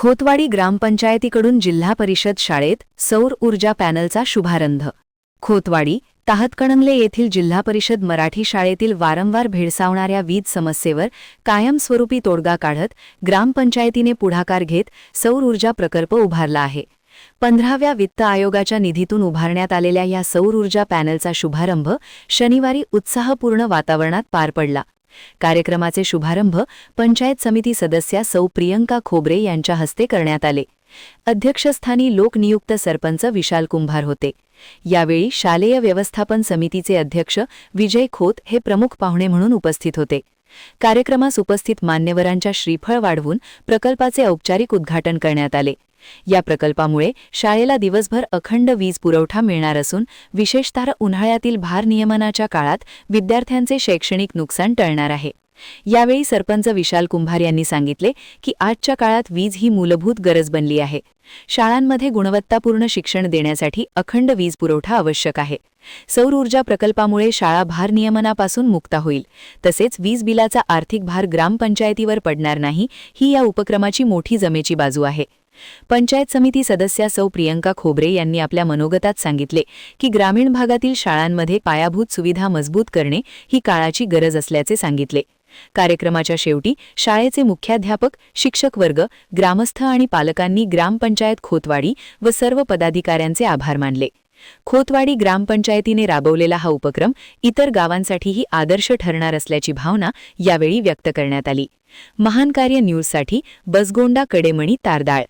खोतवाडी ग्रामपंचायतीकडून जिल्हा परिषद शाळेत सौर ऊर्जा पॅनलचा शुभारंभ। खोतवाडी ताहतकणंगले येथील जिल्हा परिषद मराठी शाळेतील वारंवार भेडसावणाऱ्या वीज समस्येवर कायमस्वरूपी तोडगा काढत ग्रामपंचायतीने पुढाकार घेत सौर ऊर्जा प्रकल्प उभारला आहे। 15व्या वित्त आयोगाच्या निधीतून उभारण्यात आलेल्या या सौर ऊर्जा पॅनलचा शुभारंभ शनिवारी उत्साहपूर्ण वातावरणात पार पडला। कार्यक्रमाचे शुभारंभ पंचायत समिती सदस्या सौ प्रियंका खोबरे यांच्या हस्ते करण्यात आले। अध्यक्षस्थानी लोकनियुक्त सरपंच विशाल कुंभार होते। यावेळी शालेय व्यवस्थापन समितीचे अध्यक्ष विजय खोत हे प्रमुख पाहुणे म्हणून उपस्थित होते। कार्यक्रमास उपस्थित मान्यवरांच्या श्रीफळ वाढवून प्रकल्पाचे औपचारिक उद्घाटन करण्यात आले। या प्रकल्पामुळे शाळेला दिवसभर अखंड वीज पुरवठा मिळणार असून विशेषतः उन्हाळ्यातील भारनियमनाच्या काळात विद्यार्थ्यांचे शैक्षणिक नुकसान टळणार आहे। यावेळी सरपंच विशाल कुंभार यांनी सांगितले की आजच्या काळात वीज ही मूलभूत गरज बनली आहे। शाळांमध्ये गुणवत्तापूर्ण शिक्षण देण्यासाठी अखंड वीज पुरवठा आवश्यक आहे। सौर ऊर्जा प्रकल्पामुळे शाळा भारनियमनापासून मुक्त होईल, तसेच वीज बिलाचा आर्थिक भार ग्रामपंचायतीवर पडणार नाही, ही या उपक्रमाची मोठी जमेची बाजू आहे। पंचायत समिती सदस्या सौ प्रियंका खोबरे यांनी आपल्या मनोगतात सांगितले की ग्रामीण भागातील शाळांमध्ये पायाभूत सुविधा मजबूत करणे ही काळाची गरज असल्याचे सांगितले। कार्यक्रमाच्या शेवटी शाळेचे मुख्याध्यापक, शिक्षक वर्ग, ग्रामस्थ आणि पालकांनी ग्रामपंचायत खोतवाडी व सर्व पदाधिकाऱ्यांचे आभार मानले। खोतवाडी ग्रामपंचायतीने राबवलेला हा उपक्रम इतर गावांसाठीही आदर्श ठरणार असल्याची भावना यावेळी व्यक्त करण्यात आली। महान कार्य न्यूजसाठी बसगोंडा कडेमणी तारदाळ।